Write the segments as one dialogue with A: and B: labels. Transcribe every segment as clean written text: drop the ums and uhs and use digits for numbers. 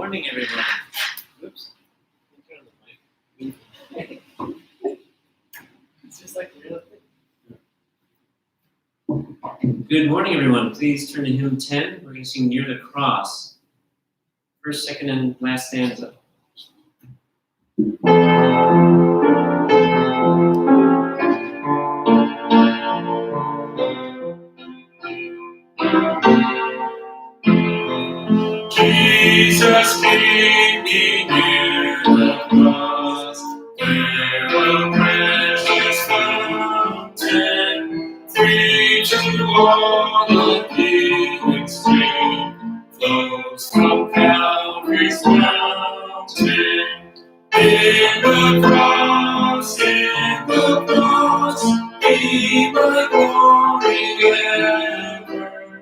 A: morning, everyone. Oops. Turn on the mic. It's just like the real thing. Good morning, everyone. Please turn to hymn 10. We're going to sing Near the Cross. First, second, and last stanza.
B: Jesus, keep me near the cross, where a precious fountain, free to all the healing stream, flows from Calvary's mountain. In the cross, be my glory ever,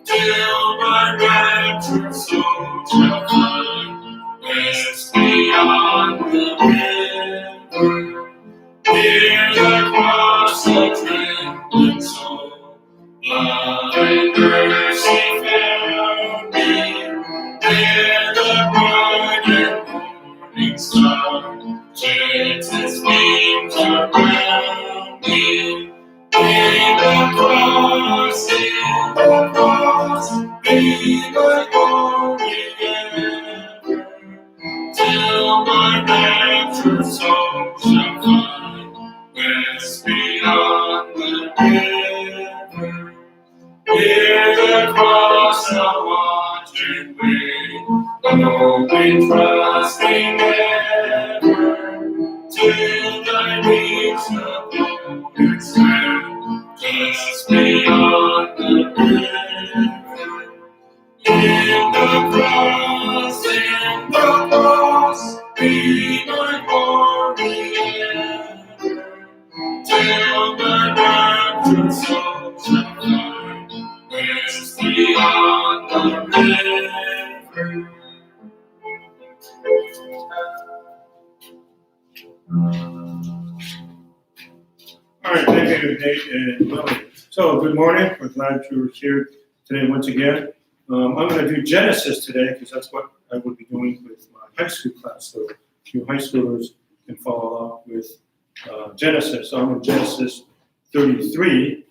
B: till my raptured soul shall find rest beyond the river. Near the cross, a trembling soul, thy mercy found me. There the bright and morning star sheds its beams around me. In the cross, be my glory ever, till my raptured soul shall find rest beyond the river. Near the cross I'll watch and wait, hoping, trusting ever, till thy wings uphold its strength, just beyond the river. In the cross, be my glory ever, till my raptured soul shall find rest beyond the river.
C: All right, thank you, Nate and Melvin. So, good morning. We're glad you're here today once again. I'm going to do Genesis today because that's what I will be doing with my high school class. So, you high schoolers can follow along with Genesis. So, I'm in Genesis 33.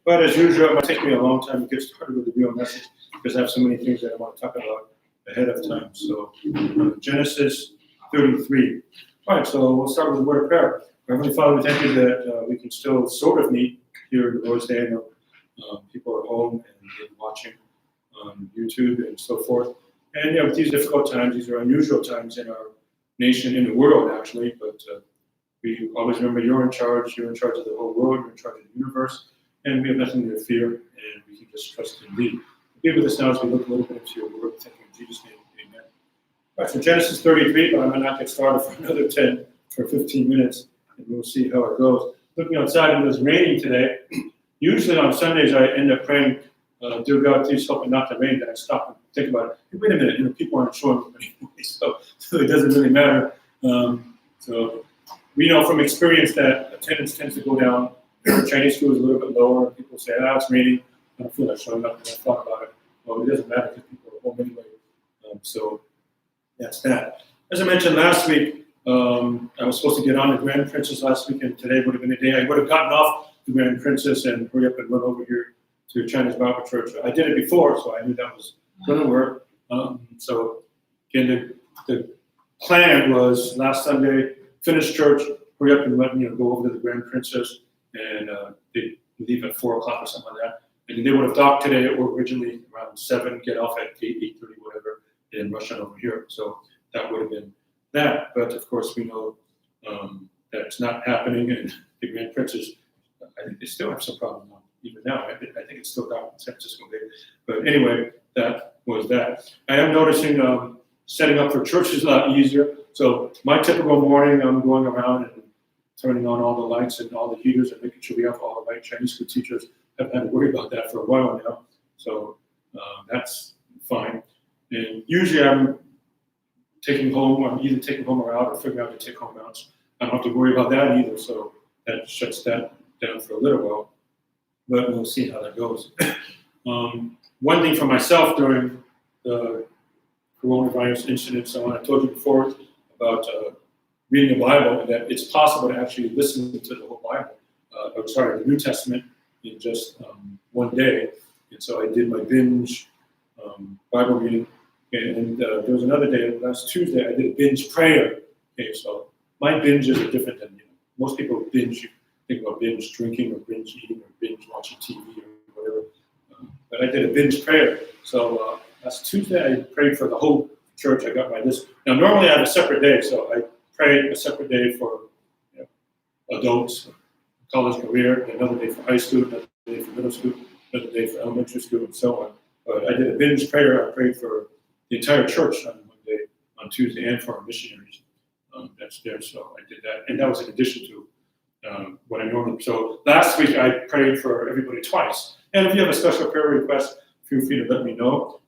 C: But as usual, it might take me a long time to get started with the real message because I have so many things that I want to talk about ahead of time. So, Genesis 33. All right, so we'll start with a word of prayer. Heavenly Father, we thank you that we can still sort of meet here in the Lord's Day. I know people are home and watching on YouTube and so forth. And with these difficult times, these are unusual times in our nation, in the world actually, but we always remember you're in charge of the whole world, you're in charge of the universe, and we have nothing to fear, and we can just trust in thee. Be with us now as we look a little bit into your word. Thank you in Jesus' name, amen. All right, so Genesis 33, but I might not get started for another 10 or 15 minutes. And we'll see how it goes. Looking outside, it was raining today. Usually on Sundays, I end up praying, dear God, please help me not to rain. Then I stop and think about it. Hey, wait a minute, people aren't showing up anyway, so it doesn't really matter. So we know from experience that attendance tends to go down. Chinese school is a little bit lower. People say, it's raining. I don't feel like showing up. And I thought about it. Well, it doesn't matter because people are home anyway. So that's that. As I mentioned last week, I was supposed to get on the Grand Princess last week, and today would have been a day I would have gotten off the Grand Princess and hurry up and run over here to Chinese Bible Church. I did it before, so I knew that was going to work. So again, the plan was last Sunday, finish church, hurry up and go over to the Grand Princess, and they leave at 4 o'clock or something like that. And they would have docked today, or originally around 7, get off at 8, 8:30, whatever, and rush on over here. So that would have been that, but of course we know that it's not happening, and the Grand Princess, I think they still have some problem now, even now. I think it's still down in San Francisco Bay. But anyway, that was that. I am noticing setting up for church is a lot easier. So my typical morning, I'm going around and turning on all the lights and all the heaters and making sure we have all the right Chinese school teachers. Haven't had to worry about that for a while now. So that's fine. And usually I'm taking home, I'm either taking home or out or figuring out to take home routes. I don't have to worry about that either, so that shuts that down for a little while. But we'll see how that goes. One thing for myself during the coronavirus incident. So I told you before about reading the Bible, and that it's possible to actually listen to the whole Bible, the New Testament in just one day. And so I did my binge Bible reading. And there was another day, last Tuesday, I did a binge prayer. Okay, so my binges are different than, most people binge, you think about binge drinking or binge eating or binge watching TV or whatever. But I did a binge prayer. So last Tuesday, I prayed for the whole church. I got my list. Now, normally I have a separate day, so I pray a separate day for adults, college career, another day for high school, another day for middle school, another day for elementary school, and so on. But I did a binge prayer. I prayed for the entire church on Monday, on Tuesday, and for our missionaries that's there. So I did that, and that was in addition to what I normally. So last week I prayed for everybody twice. And if you have a special prayer request, feel free to let me know.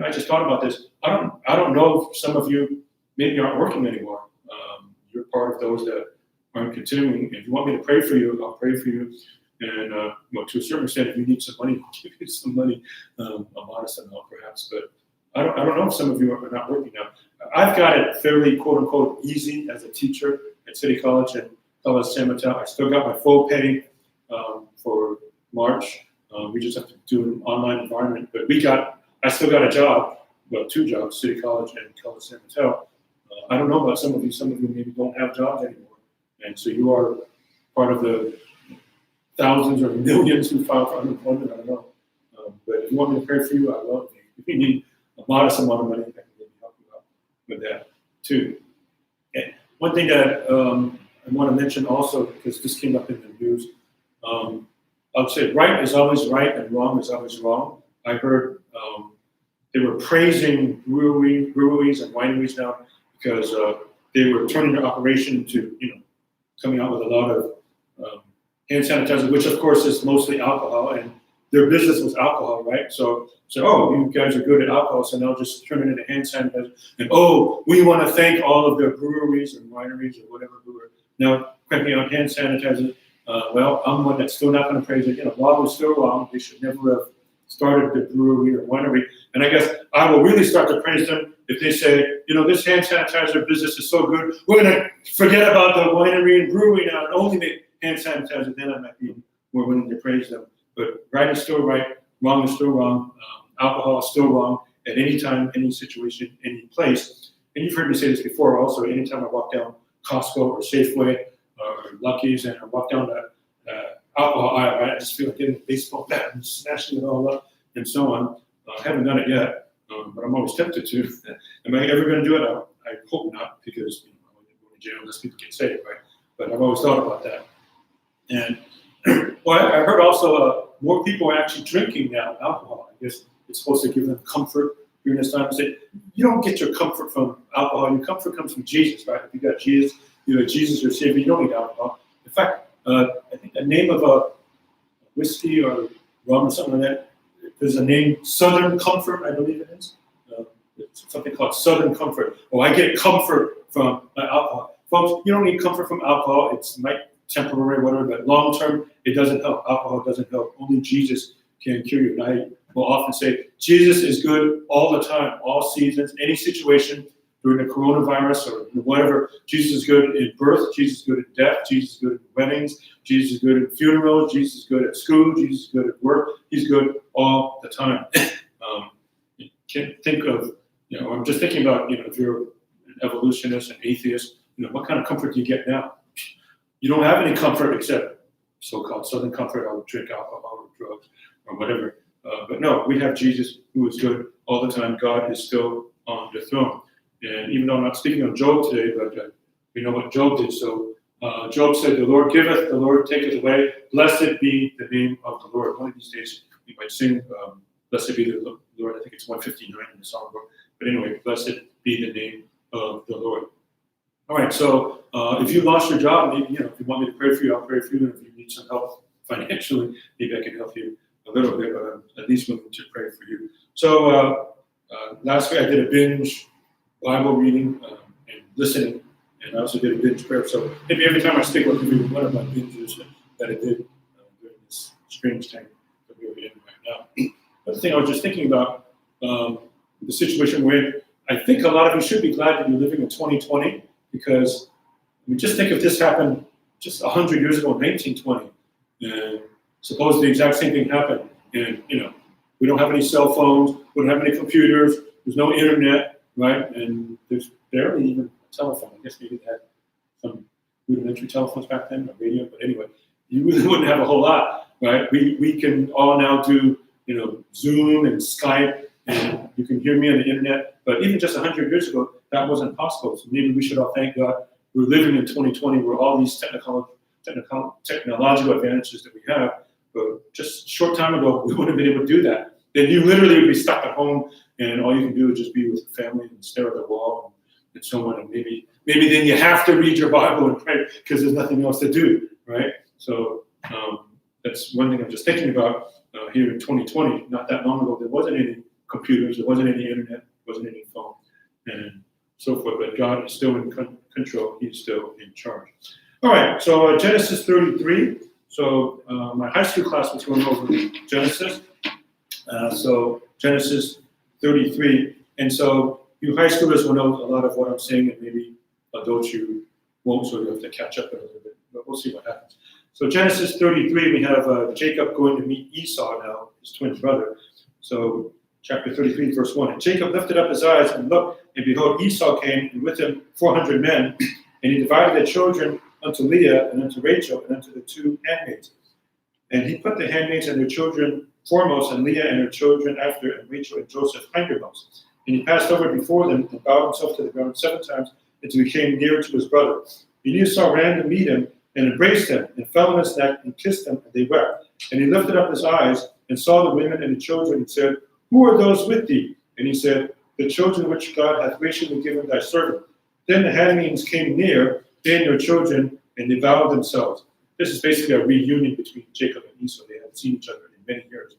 C: I just thought about this. I don't know if some of you maybe aren't working anymore. You're part of those that aren't continuing. If you want me to pray for you, I'll pray for you. And to a certain extent, if you need some money, I'll give you some money, a modest amount perhaps. But I don't know if some of you are not working now. I've got it fairly quote unquote easy as a teacher at City College and College San Mateo. I still got my full pay for March. We just have to do an online environment, but I still got a job, well, 2 jobs, City College and College San Mateo. I don't know about some of you maybe don't have jobs anymore. And so you are part of the thousands or millions who filed for unemployment, I don't know. But if you want me to pray for you, I will. If you need a modest amount of money, I can maybe help you out with that too. Okay. One thing that I want to mention also, because this came up in the news, I would say right is always right and wrong is always wrong. I heard they were praising breweries and wineries now because they were turning their operation to, coming out with a lot of hand sanitizer, which of course is mostly alcohol, and their business was alcohol, right? So you guys are good at alcohol, so now just turn it into hand sanitizer. And we want to thank all of the breweries and wineries or whatever who are now cranking out hand sanitizer. Well, I'm one that's still not going to praise it. Wrong was still wrong. They should never have started the brewery or winery. And I guess I will really start to praise them if they say, this hand sanitizer business is so good, we're going to forget about the winery and brewery now and only make hand sanitizer. Then I might be more willing to praise them. But right is still right, wrong is still wrong. Alcohol is still wrong at any time, any situation, any place. And you've heard me say this before also. Anytime I walk down Costco or Safeway or Lucky's and I walk down the alcohol aisle, right? I just feel like getting a baseball bat and smashing it all up and so on. I haven't done it yet, but I'm always tempted to. Am I ever going to do it? I hope not, because I want to go to jail unless people get saved, right? But I've always thought about that. And I heard also more people are actually drinking now alcohol. I guess it's supposed to give them comfort during this time. Say, you don't get your comfort from alcohol. Your comfort comes from Jesus, right? If you got Jesus, Jesus your Savior. You don't need alcohol. In fact, I think the name of a whiskey or rum or something like that, there's a name, Southern Comfort, I believe it is. It's something called Southern Comfort. I get comfort from alcohol. Folks, you don't need comfort from alcohol. It's temporary, whatever, but long term, it doesn't help. Alcohol doesn't help. Only Jesus can cure you. And I will often say, Jesus is good all the time, all seasons, any situation. During the coronavirus or whatever, Jesus is good in birth, Jesus is good in death, Jesus is good in weddings, Jesus is good in funerals, Jesus is good at school, Jesus is good at work, he's good all the time. You can't think of, I'm just thinking about, if you're an evolutionist, an atheist, what kind of comfort do you get now? You don't have any comfort except so-called Southern comfort. I'll drink alcohol or drugs or whatever. But no, we have Jesus who is good all the time. God is still on the throne. And even though I'm not speaking on Job today, but we know what Job did. So Job said, the Lord giveth, the Lord taketh away. Blessed be the name of the Lord. One of these days we might sing, blessed be the Lord. I think it's 159 in the songbook. But anyway, blessed be the name of the Lord. All right, so if you lost your job, maybe, if you want me to pray for you, I'll pray for you. And if you need some help financially, maybe I can help you a little bit, but I'm at least willing to pray for you. So last week I did a binge Bible reading and listening, and I also did a binge prayer. So maybe every time I speak, I'll give you one of my binges that I did during this strange time that we're in right now. But the thing I was just thinking about, the situation we're in, I think a lot of you should be glad that you're living in 2020 because just think if this happened just 100 years ago in 1920, and suppose the exact same thing happened, and we don't have any cell phones, we don't have any computers, there's no internet, right? And there's barely even a telephone. I guess maybe they had some rudimentary telephones back then, or radio, but anyway, you really wouldn't have a whole lot, right? We can all now do, Zoom and Skype, and you can hear me on the internet, but even just 100 years ago, that wasn't possible. So maybe we should all thank God we're living in 2020 where all these technological advantages that we have, but just a short time ago, we wouldn't have been able to do that. Then you literally would be stuck at home, and all you can do is just be with the family and stare at the wall and so on, and maybe then you have to read your Bible and pray because there's nothing else to do, right? So that's one thing I'm just thinking about here in 2020. Not that long ago, there wasn't any computers, there wasn't any internet, there wasn't any phone, and so forth. But God is still in control; He's still in charge. All right. So Genesis 33. So my high school class was going over Genesis. So Genesis 33, and so you high schoolers will know a lot of what I'm saying, and maybe adults you won't, so you have to catch up a little bit. But we'll see what happens. So Genesis 33, we have Jacob going to meet Esau now, his twin brother. So chapter 33, verse 1. And Jacob lifted up his eyes and looked, and behold, Esau came, and with him 400 men. And he divided the children unto Leah, and unto Rachel, and unto the two handmaids. And he put the handmaids and their children foremost, and Leah and her children after, and Rachel and Joseph hindermost. And he passed over before them, and bowed himself to the ground 7 times, until he came near to his brother. And Esau ran to meet him, and embraced him, and fell on his neck, and kissed him, and they wept. And he lifted up his eyes, and saw the women and the children, and said, Who are those with thee? And he said, The children which God hath graciously given thy servant. Then the handmaids came near, they and their children, and they bowed themselves. This is basically a reunion between Jacob and Esau. They hadn't seen each other in many years.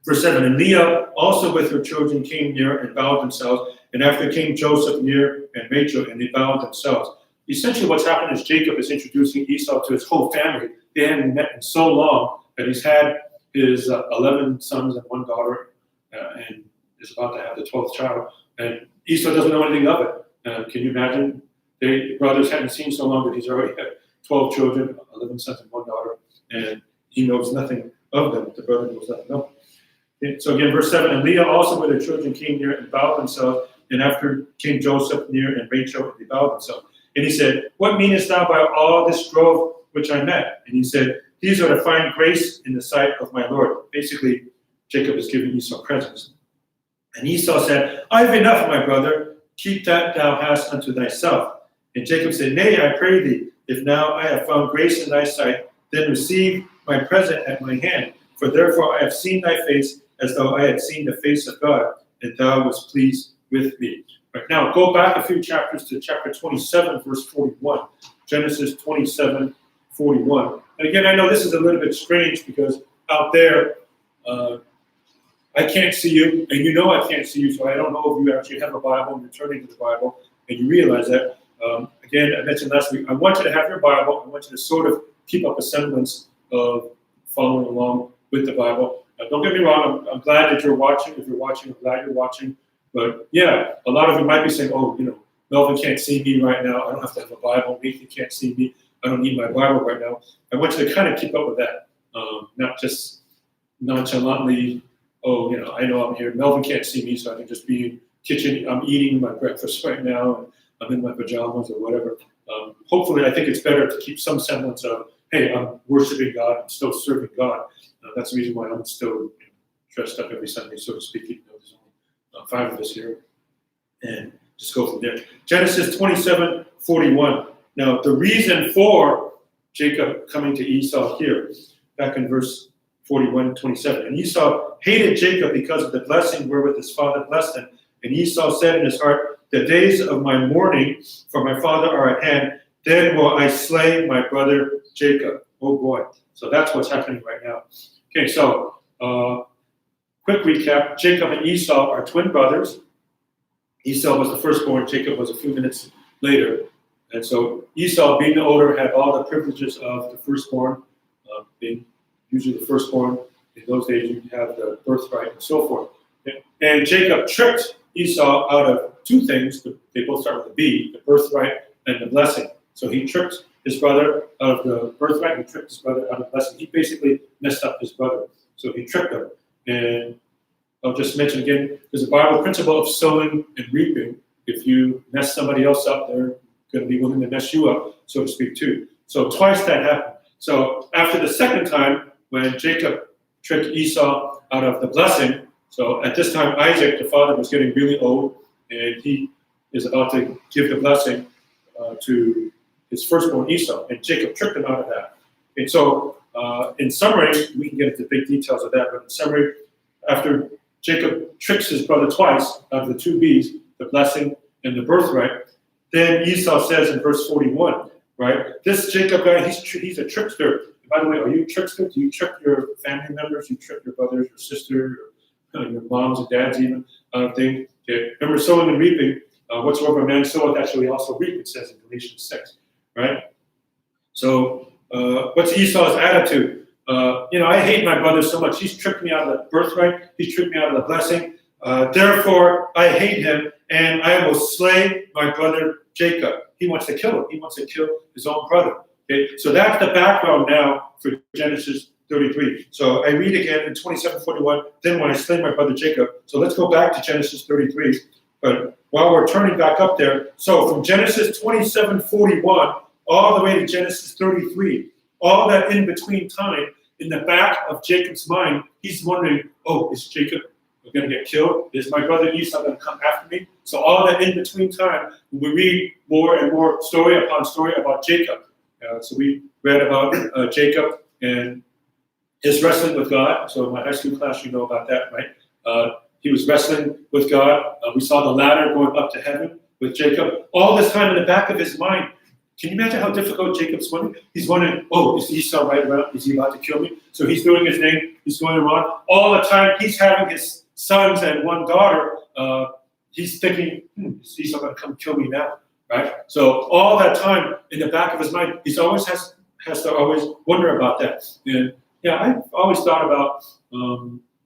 C: Verse 7, and Leah also with her children came near and bowed themselves, and after came Joseph near and Rachel, and they bowed themselves. Essentially what's happened is Jacob is introducing Esau to his whole family. They hadn't met in so long that he's had his 11 sons and 1 daughter, and is about to have the 12th child. And Esau doesn't know anything of it. Can you imagine? The brothers hadn't seen so long that he's already had 12 children, 11 sons and 1 daughter, and he knows nothing of them. The brother knows nothing of them. So again, verse 7, and Leah also with her children came near and bowed themselves, and after came Joseph near and Rachel, and they bowed themselves. And he said, What meanest thou by all this grove which I met? And he said, These are to find grace in the sight of my Lord. Basically, Jacob is giving Esau presents. And Esau said, I have enough, my brother. Keep that thou hast unto thyself. And Jacob said, Nay, I pray thee, if now I have found grace in thy sight, then receive my present at my hand. For therefore I have seen thy face, as though I had seen the face of God, and thou wast pleased with me. Right, now, go back a few chapters to chapter 27, verse 41. Genesis 27, 41. And again, I know this is a little bit strange because out there, I can't see you, and you know I can't see you, so I don't know if you actually have a Bible and you're turning to the Bible, and you realize that. Again, I mentioned last week, I want you to have your Bible. I want you to sort of keep up a semblance of following along with the Bible. Don't get me wrong, I'm glad that you're watching. If you're watching, I'm glad you're watching. But yeah, a lot of you might be saying, oh, Melvin can't see me right now. I don't have to have a Bible. Nathan can't see me. I don't need my Bible right now. I want you to kind of keep up with that. Not just nonchalantly, I know I'm here. Melvin can't see me, so I can just be in the kitchen. I'm eating my breakfast right now, and I'm in my pajamas or whatever. Hopefully, I think it's better to keep some semblance of, hey, I'm worshiping God. I'm still serving God. That's the reason why I'm still dressed up every Sunday, so to speak. There's only 5 of us here. And just go from there. Genesis 27, 41. Now, the reason for Jacob coming to Esau here, back in verse 41, 27. And Esau hated Jacob because of the blessing wherewith his father blessed him. And Esau said in his heart, the days of my mourning for my father are at hand. Then will I slay my brother Jacob. Oh boy. So that's what's happening right now. Okay, so quick recap. Jacob and Esau are twin brothers. Esau was the firstborn. Jacob was a few minutes later. And so Esau, being the older, had all the privileges of the firstborn. Being usually the firstborn. In those days, you have the birthright and so forth. And Jacob tricked Esau out of two things. They both start with a B, the birthright and the blessing. So he tricked his brother out of the birthright. He tricked his brother out of the blessing. He basically messed up his brother. So he tricked him. And I'll just mention again, there's a Bible principle of sowing and reaping. If you mess somebody else up, they're going to be willing to mess you up, so to speak, too. So twice that happened. So after the second time, when Jacob tricked Esau out of the blessing, so at this time, Isaac, the father, was getting really old, and he is about to give the blessing to his firstborn Esau, and Jacob tricked him out of that. And so, in summary, we can get into big details of that, but in summary, after Jacob tricks his brother twice out of the two B's, the blessing and the birthright, then Esau says in verse 41, right, this Jacob guy, he's a trickster. By the way, are you a trickster? Do you trick your family members? You trick your brothers, your sister, your moms and dads even? Okay. Remember, sowing and reaping, whatsoever a man soweth, that shall he also reap, it says in Galatians 6, right? So what's Esau's attitude? I hate my brother so much. He's tricked me out of the birthright. He's tricked me out of the blessing. Therefore, I hate him, and I will slay my brother Jacob. He wants to kill him. He wants to kill his own brother. Okay? So that's the background now for Genesis 33. So I read again in 27:41, then when I slay my brother Jacob. So let's go back to Genesis 33. But while we're turning back up there, so from Genesis 27:41 all the way to Genesis 33, all that in between time, in the back of Jacob's mind, he's wondering, oh, is Jacob going to get killed? Is my brother Esau going to come after me? So all that in between time, we read more and more story upon story about Jacob. So we read about Jacob and his wrestling with God. So in my high school class, you know about that, right? He was wrestling with God. We saw the ladder going up to heaven with Jacob. All this time in the back of his mind, can you imagine how difficult Jacob's wondering? He's wondering, oh, is Esau right around? Is he about to kill me? So he's doing his thing. He's going around. All the time, he's having his sons and one daughter. He's thinking, is Esau going to come kill me now? Right? So all that time in the back of his mind, he's always has to always wonder about that. And yeah, I've always thought about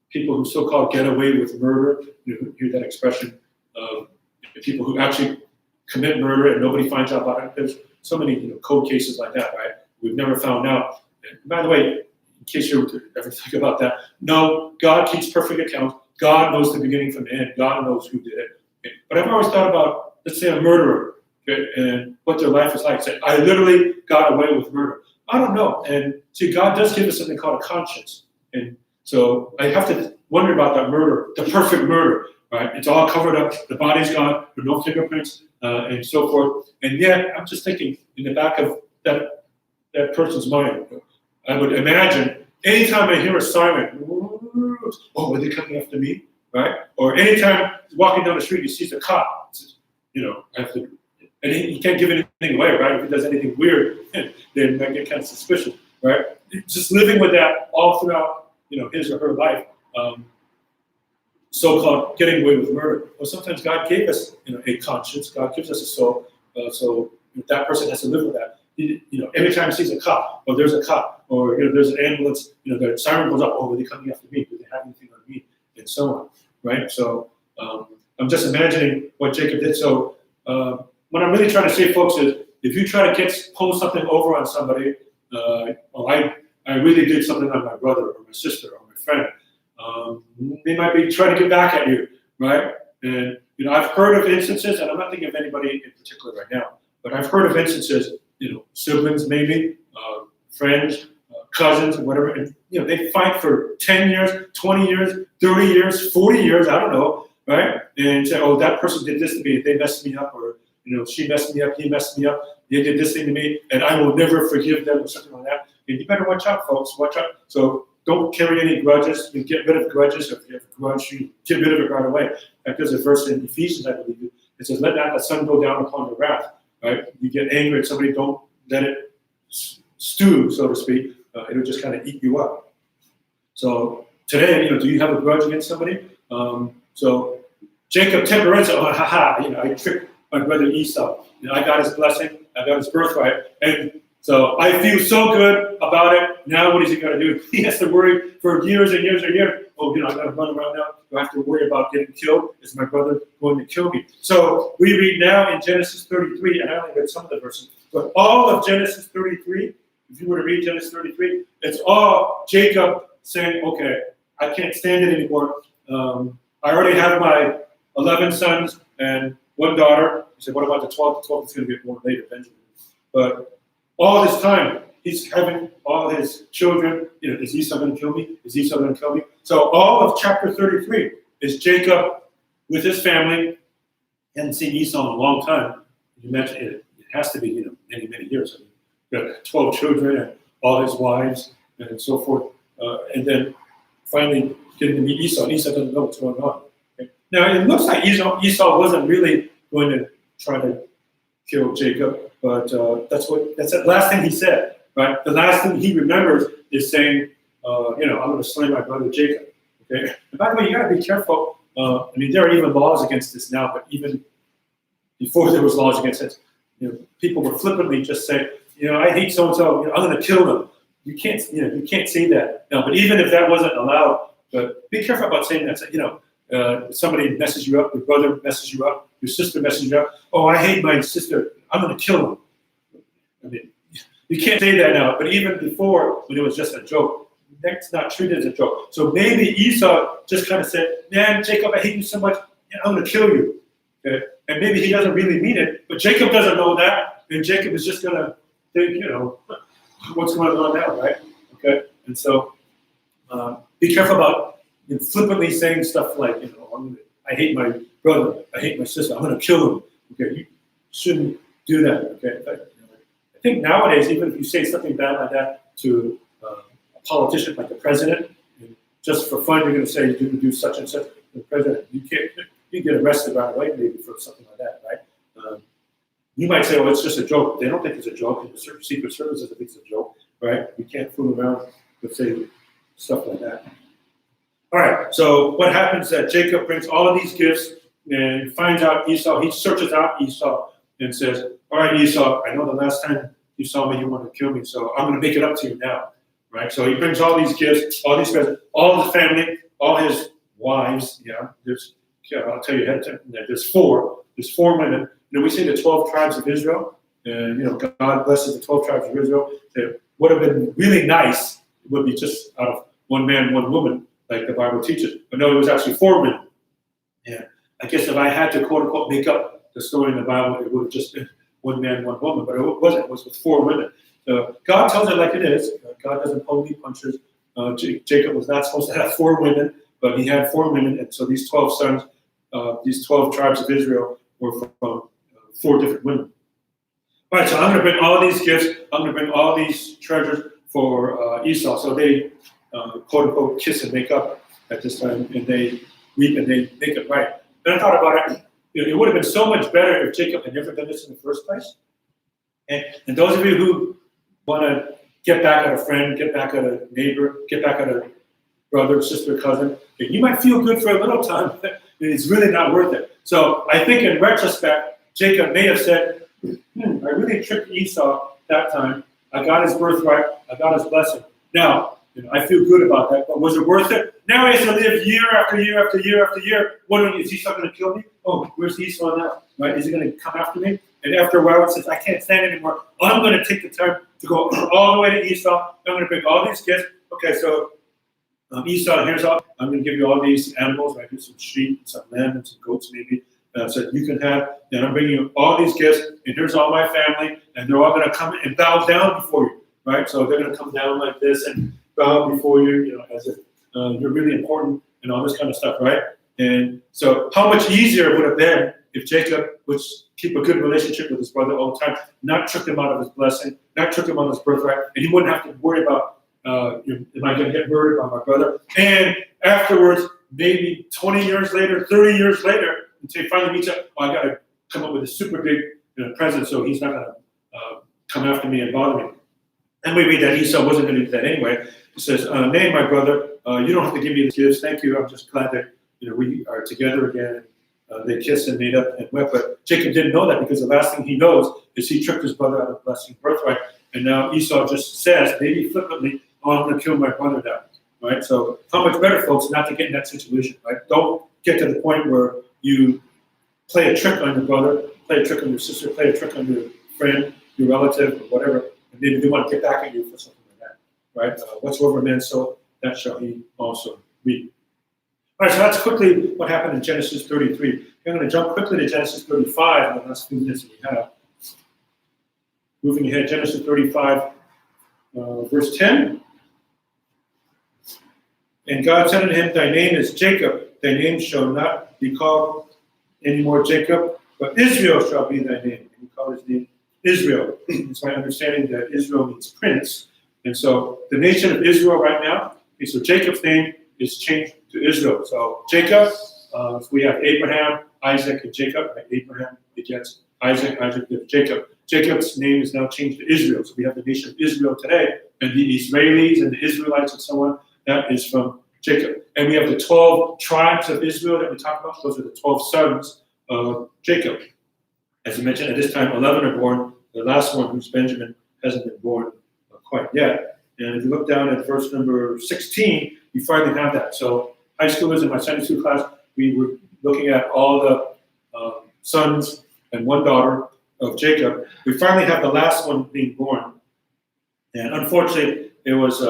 C: people who so-called get away with murder. You hear that expression of people who actually commit murder and nobody finds out about it. There's so many cold cases like that, right? We've never found out. And by the way, in case you ever think about that, no, God keeps perfect account. God knows the beginning from the end. God knows who did it. Okay? But I've always thought about, let's say, a murderer, okay, and what their life is like. Say, I literally got away with murder. I don't know. And see, God does give us something called a conscience. And so I have to wonder about that murder, the perfect murder, right? It's all covered up. The body's gone. There are no fingerprints and so forth. And yet, I'm just thinking in the back of that person's mind, I would imagine anytime I hear a siren, oh, are they coming after me, right? Or anytime walking down the street, he sees a cop. I have to, and he can't give anything away, right? If he does anything weird, then might get kind of suspicious, right? Just living with that all throughout, his or her life. So-called getting away with murder. Well, sometimes God gave us, a conscience. God gives us a soul. So that person has to live with that. Every time he sees a cop, or there's a cop, or there's an ambulance, the siren goes up. Oh, are they coming after me? Do they have anything on me? And so on, right? So I'm just imagining what Jacob did. So what I'm really trying to say, folks, is if you try to pull something over on somebody, I really did something on my brother or my sister or my friend. They might be trying to get back at you, right? And I've heard of instances, and I'm not thinking of anybody in particular right now, but I've heard of instances, siblings maybe, friends, cousins, and whatever, and they fight for 10 years, 20 years, 30 years, 40 years, I don't know, right? And say, oh, that person did this to me, they messed me up, or she messed me up, he messed me up, they did this thing to me, and I will never forgive them, or something like that. And you better watch out, folks, watch out. So don't carry any grudges. You get rid of grudges. If you have a grudge, you get rid of it right away. There's a verse in Ephesians, I believe. It says, let not the sun go down upon your wrath. Right? You get angry at somebody, don't let it stew, so to speak. It'll just kind of eat you up. So today, do you have a grudge against somebody? So Jacob temporarily, I tricked my brother Esau. I got his blessing. I got his birthright. And So I feel so good about it. Now what is he going to do? He has to worry for years and years and years. Oh, I got to run around now. Do I have to worry about getting killed? Is my brother going to kill me? So we read now in Genesis 33, and I only read some of the verses, but all of Genesis 33, if you were to read Genesis 33, it's all Jacob saying, okay, I can't stand it anymore. I already have my 11 sons and one daughter. He said, what about the 12? The 12 is going to get born later, Benjamin. But all this time, he's having all his children. Is Esau going to kill me? Is Esau going to kill me? So all of chapter 33 is Jacob with his family. Hadn't seen Esau in a long time. You imagine it has to be, many, many years. I mean, got 12 children and all his wives and so forth. And then finally getting to meet Esau. And Esau doesn't know what's going on. Okay? Now, it looks like Esau wasn't really going to try to kill Jacob, but that's the last thing he said, right? The last thing he remembers is saying, I'm going to slay my brother Jacob. Okay. And by the way, you got to be careful. There are even laws against this now, but even before there was laws against it, people would flippantly just say, I hate so and so. I'm going to kill them. You can't say that. No, but even if that wasn't allowed, but be careful about saying that. So, somebody messes you up, your brother messes you up, your sister messes you up. Oh, I hate my sister. I'm going to kill him. You can't say that now. But even before, when it was just a joke, that's not treated as a joke. So maybe Esau just kind of said, man, Jacob, I hate you so much. I'm going to kill you. Okay? And maybe he doesn't really mean it, but Jacob doesn't know that. And Jacob is just going to think, what's going on now, right? Okay? And so be careful about flippantly saying stuff like, I hate my brother, I hate my sister, I'm going to kill him. Okay, you shouldn't do that. Okay, I think nowadays, even if you say something bad like that to a politician like the president, just for fun, you're going to say you're going to do such and such. The president, you get arrested right away maybe for something like that, right? You might say, it's just a joke. They don't think it's a joke. And the Secret Service doesn't think it's a joke, right? We can't fool around with saying stuff like that. All right, so what happens is that Jacob brings all of these gifts and finds out Esau. He searches out Esau and says, all right, Esau, I know the last time you saw me, you wanted to kill me, so I'm going to make it up to you now, right? So he brings all these gifts, all these presents, all the family, all his wives. I'll tell you ahead of time, there's four women. We say the 12 tribes of Israel, and God blesses the 12 tribes of Israel. It would have been really nice. It would be just out of one man, one woman, like the Bible teaches. But no, it was actually 4 women. Yeah, I guess if I had to quote unquote make up the story in the Bible, it would have just been one man, one woman. But it wasn't. It was with 4 women. So God tells it like it is. God doesn't pull any punches. Jacob was not supposed to have 4 women, but he had 4 women, and so these 12 sons, these 12 tribes of Israel were from 4 different women. All right, so I'm going to bring all these gifts. I'm going to bring all these treasures for Esau. So they, quote unquote, kiss and make up at this time, and they weep and they make it right. And I thought about it. It would have been so much better if Jacob had never done this in the first place. And those of you who want to get back at a friend, get back at a neighbor, get back at a brother, sister, cousin, you might feel good for a little time, but it's really not worth it. So I think in retrospect, Jacob may have said, I really tricked Esau that time. I got his birthright. I got his blessing. Now, I feel good about that, but was it worth it? Now he has to live year after year after year after year, wondering, is Esau going to kill me? Oh, where's Esau now? Right? Is he going to come after me? And after a while, it says, I can't stand it anymore. I'm going to take the time to go all the way to Esau. I'm going to bring all these gifts. Okay, so Esau, here's all. I'm going to give you all these animals. Right? Some sheep, some lamb, and some goats maybe. So you can have, and I'm bringing you all these gifts, and here's all my family, and they're all going to come and bow down before you, right? So they're going to come down like this and bow before you, as if you're really important and all this kind of stuff, right? And so how much easier it would have been if Jacob would keep a good relationship with his brother all the time, not trick him out of his blessing, not trick him out of his birthright, and he wouldn't have to worry about, am I going to get murdered by my brother? And afterwards, maybe 20 years later, 30 years later, until he finally meets up, I got to come up with a super big present so he's not going to come after me and bother me. And we read that Esau wasn't going to do that anyway. He says, nay, my brother, you don't have to give me the gifts. Thank you. I'm just glad that we are together again. They kissed and made up and wept. But Jacob didn't know that because the last thing he knows is he tricked his brother out of blessing birthright. and now Esau just says, maybe flippantly, oh, I'm going to kill my brother now, right? So how much better, folks, not to get in that situation, right? Don't get to the point where you play a trick on your brother, play a trick on your sister, play a trick on your friend, your relative, or whatever, and maybe they want to get back at you for something like that, right? Whatsoever a man sow, that shall he also reap. All right, so that's quickly what happened in Genesis 33. I'm going to jump quickly to Genesis 35 in the last few minutes that we have. Moving ahead, Genesis 35, verse 10. And God said unto him, thy name is Jacob, thy name shall not be called any more Jacob, but Israel shall be thy name. And he called his name Israel. It's my understanding that Israel means prince. And so the nation of Israel right now, okay, so Jacob's name is changed to Israel. So Jacob, we have Abraham, Isaac, and Jacob. Right? Abraham begets Isaac, Isaac begets Jacob. Jacob's name is now changed to Israel. So we have the nation of Israel today, and the Israelis and the Israelites and so on, that is from Jacob. And we have the 12 tribes of Israel that we talk about. Those are the 12 sons of Jacob. As I mentioned, at this time, 11 are born. The last one, who's Benjamin, hasn't been born quite yet. And if you look down at verse number 16, you finally have that. So high schoolers in my Sunday school class, we were looking at all the sons and one daughter of Jacob. We finally have the last one being born. And unfortunately, it was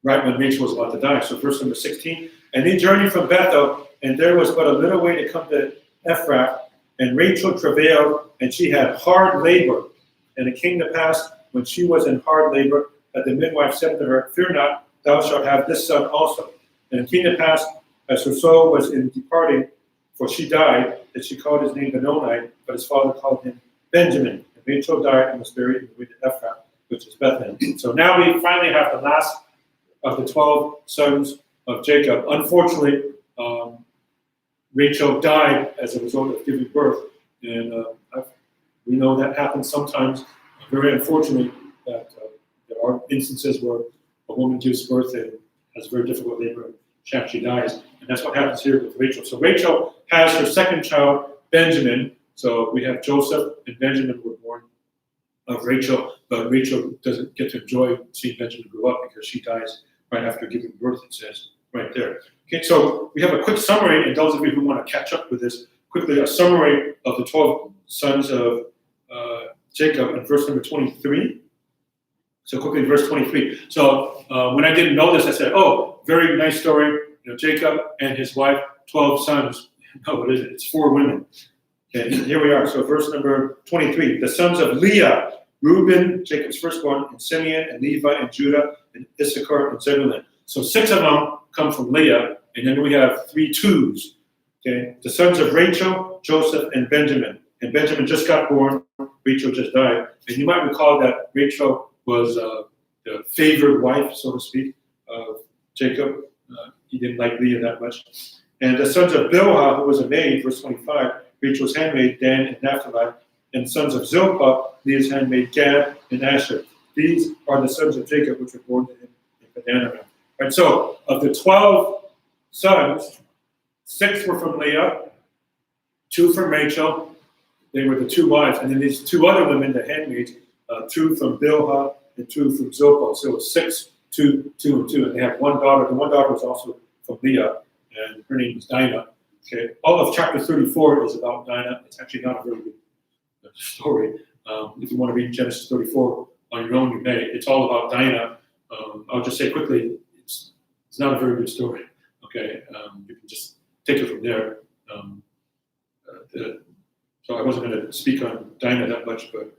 C: right when Rachel was about to die. So verse number 16, and they journeyed from Bethel, and there was but a little way to come to Ephrath, and Rachel travailed, and she had hard labor. And it came to pass, when she was in hard labor, that the midwife said to her, fear not, thou shalt have this son also. And it came to pass, as her soul was in departing, for she died, that she called his name Benoni, but his father called him Benjamin. And Rachel died and was buried in the way to Ephrath, which is Bethlehem. So now we finally have the last of the 12 sons of Jacob. Unfortunately, Rachel died as a result of giving birth. And we know that happens sometimes. Very unfortunately, that there are instances where a woman gives birth and has very difficult labor and she actually dies. And that's what happens here with Rachel. So Rachel has her second child, Benjamin. So we have Joseph and Benjamin were born of Rachel, but Rachel doesn't get to enjoy seeing Benjamin grow up because she dies right after giving birth, it says right there. Okay, so we have a quick summary, and those of you who want to catch up with this, quickly a summary of the 12 sons of Jacob in verse number 23. So quickly, verse 23. So when I didn't know this, I said, oh, very nice story. You know, Jacob and his wife, 12 sons. No, what is it? It's 4 women. Okay, here we are. So verse number 23. The sons of Leah, Reuben, Jacob's firstborn, and Simeon, and Levi, and Judah, and Issachar, and Zebulun. So 6 of them come from Leah, and then we have 3 twos. Okay, the sons of Rachel, Joseph, and Benjamin. And Benjamin just got born. Rachel just died. And you might recall that Rachel was the favored wife, so to speak, of Jacob. He didn't like Leah that much. And the sons of Bilhah, who was a maid, verse 25, Rachel's handmaid, Dan and Naphtali, and the sons of Zilpah, Leah's handmaid, Gad and Asher. These are the sons of Jacob, which were born to him in Padan. Right, so of the 12 sons, 6 were from Leah, 2 from Rachel. They were the 2 wives, and then these 2 other women, the handmaids, 2 from Bilhah and 2 from Zilpah. So it was 6, 2, 2, and 2. And they have 1 daughter. The 1 daughter was also from Leah, and her name is Dinah. Okay, all of chapter 34 is about Dinah. It's actually not a very good story. If you want to read Genesis 34 on your own, you may. It's all about Dinah. I'll just say quickly, it's not a very good story. Okay, you can just take it from there. So I wasn't going to speak on Dinah that much, but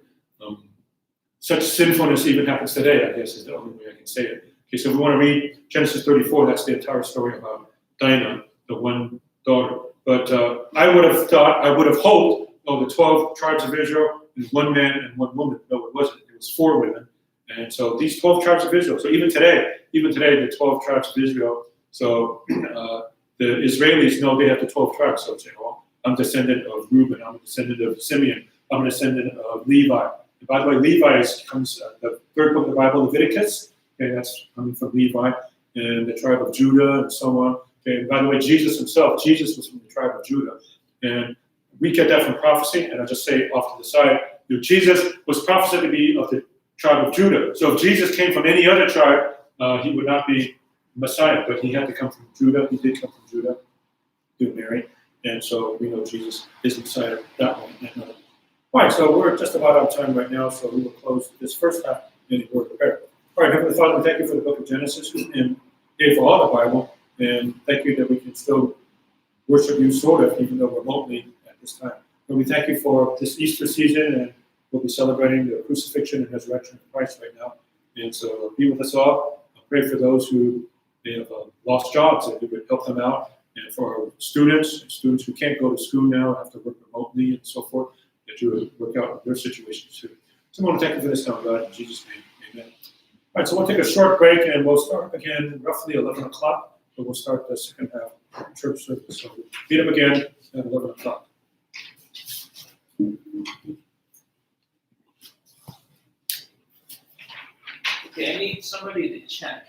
C: such sinfulness even happens today, I guess, is the only way I can say it. Okay, so if we want to read Genesis 34, that's the entire story about Dinah, the 1 daughter. But I would have hoped, the 12 tribes of Israel, is 1 man and 1 woman. No, it wasn't. It was 4 women. And so these 12 tribes of Israel, so even today, the 12 tribes of Israel, so the Israelis know they have the 12 tribes. So say, well, I'm a descendant of Reuben, I'm a descendant of Simeon, I'm a descendant of Levi. And by the way, Levi comes the 3rd book of the Bible, Leviticus. Okay, that's coming from Levi, and the tribe of Judah, and so on. Okay, and by the way, Jesus himself, Jesus was from the tribe of Judah. And we get that from prophecy, and I'll just say off to the side, Jesus was prophesied to be of the tribe of Judah. So if Jesus came from any other tribe, he would not be Messiah, but he had to come from Judah. He did come from Judah through Mary. And so we know Jesus is Messiah that way. All right, so we're just about out of time right now, so we will close this first half in a word of prayer. All right, Heavenly Father, we thank you for the book of Genesis and for all the Bible, and thank you that we can still worship you sort of, even though remotely at this time. And we thank you for this Easter season, and we'll be celebrating the crucifixion and resurrection of Christ right now. And so be with us all. I pray for those who have lost jobs, that you would help them out. And for our students who can't go to school now, have to work remotely and so forth, that you would work out their situations too. So I want to thank you for this now, God, in Jesus' name, amen. All right, so we'll take a short break, and we'll start again roughly 11 o'clock, but we'll start the second half of church service. So we'll meet up again at 11 o'clock.
A: Okay, I need somebody to check